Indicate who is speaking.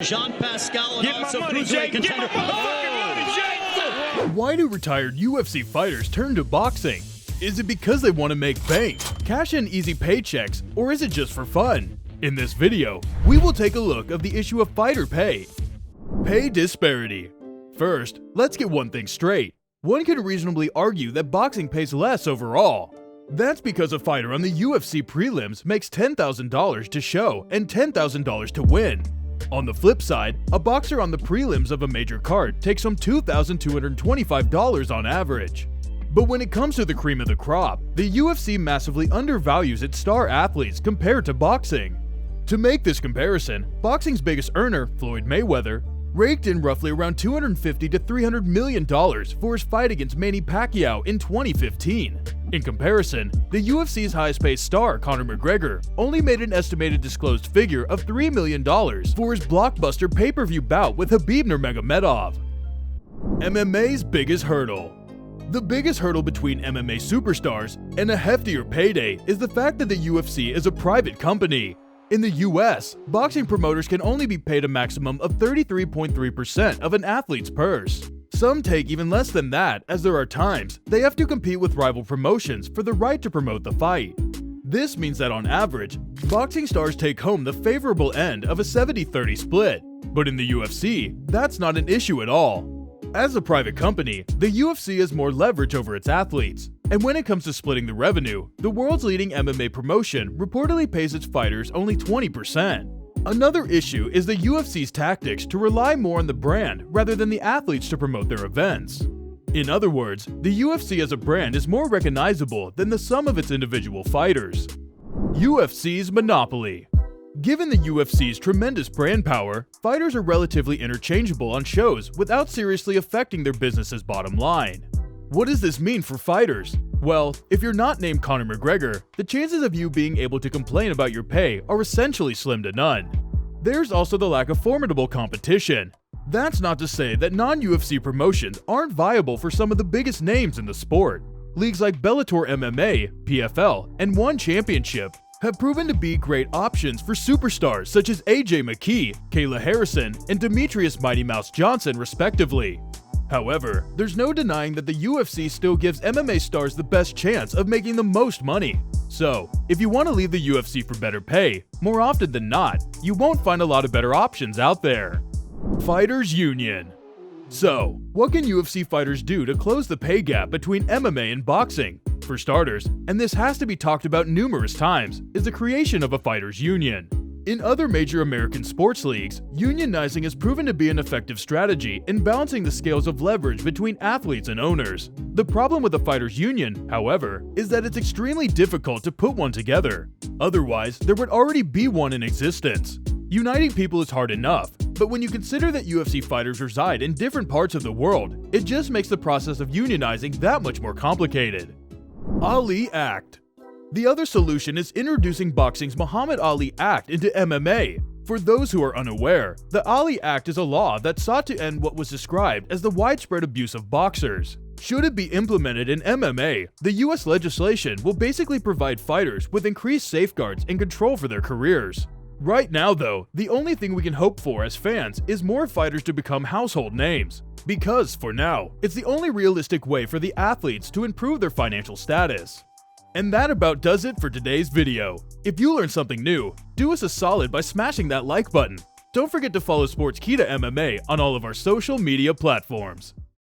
Speaker 1: Jean-Pascal and
Speaker 2: Get my
Speaker 1: also
Speaker 2: money,
Speaker 1: cruiserweight
Speaker 2: Jake. Get
Speaker 1: contender.
Speaker 2: my fucking money, Jake.
Speaker 3: Why do retired UFC fighters turn to boxing? Is it because they want to make bank, cash in easy paychecks, or is it just for fun? In this video, we will take a look of the issue of fighter pay. Pay disparity. First, let's get one thing straight. One could reasonably argue that boxing pays less overall. That's because a fighter on the UFC prelims makes $10,000 to show and $10,000 to win. On the flip side, a boxer on the prelims of a major card takes home $2,225 on average. But when it comes to the cream of the crop, the UFC massively undervalues its star athletes compared to boxing. To make this comparison, boxing's biggest earner, Floyd Mayweather, raked in roughly around $250 to $300 million for his fight against Manny Pacquiao in 2015. In comparison, the UFC's highest-paid star, Conor McGregor, only made an estimated disclosed figure of $3 million for his blockbuster pay-per-view bout with Khabib Nurmagomedov. MMA's biggest hurdle. The biggest hurdle between MMA superstars and a heftier payday is the fact that the UFC is a private company. In the US, boxing promoters can only be paid a maximum of 33.3% of an athlete's purse. Some take even less than that, as there are times they have to compete with rival promotions for the right to promote the fight. This means that on average, boxing stars take home the favorable end of a 70-30 split. But in the UFC, that's not an issue at all. As a private company, the UFC has more leverage over its athletes. And when it comes to splitting the revenue, the world's leading MMA promotion reportedly pays its fighters only 20%. Another issue is the UFC's tactics to rely more on the brand rather than the athletes to promote their events. In other words, the UFC as a brand is more recognizable than the sum of its individual fighters. UFC's monopoly. Given the UFC's tremendous brand power, fighters are relatively interchangeable on shows without seriously affecting their business's bottom line. What does this mean for fighters? Well, if you're not named Conor McGregor, the chances of you being able to complain about your pay are essentially slim to none. There's also the lack of formidable competition. That's not to say that non-UFC promotions aren't viable for some of the biggest names in the sport. Leagues like Bellator MMA, PFL, and One Championship have proven to be great options for superstars such as AJ McKee, Kayla Harrison, and Demetrius Mighty Mouse Johnson respectively. However, there's no denying that the UFC still gives MMA stars the best chance of making the most money. So, if you want to leave the UFC for better pay, more often than not, you won't find a lot of better options out there. Fighters Union. So, what can UFC fighters do to close the pay gap between MMA and boxing? For starters, and this has to be talked about numerous times, is the creation of a fighters union. In other major American sports leagues, unionizing has proven to be an effective strategy in balancing the scales of leverage between athletes and owners. The problem with the fighters union, however, is that it's extremely difficult to put one together. Otherwise, there would already be one in existence. Uniting people is hard enough, but when you consider that UFC fighters reside in different parts of the world, it just makes the process of unionizing that much more complicated. Ali Act. The other solution is introducing boxing's Muhammad Ali Act into MMA. For those who are unaware, the Ali Act is a law that sought to end what was described as the widespread abuse of boxers. Should it be implemented in MMA, the US legislation will basically provide fighters with increased safeguards and control for their careers. Right now though, the only thing we can hope for as fans is more fighters to become household names. Because, for now, it's the only realistic way for the athletes to improve their financial status. And that about does it for today's video. If you learned something new, do us a solid by smashing that like button. Don't forget to follow Sportskeeda MMA on all of our social media platforms.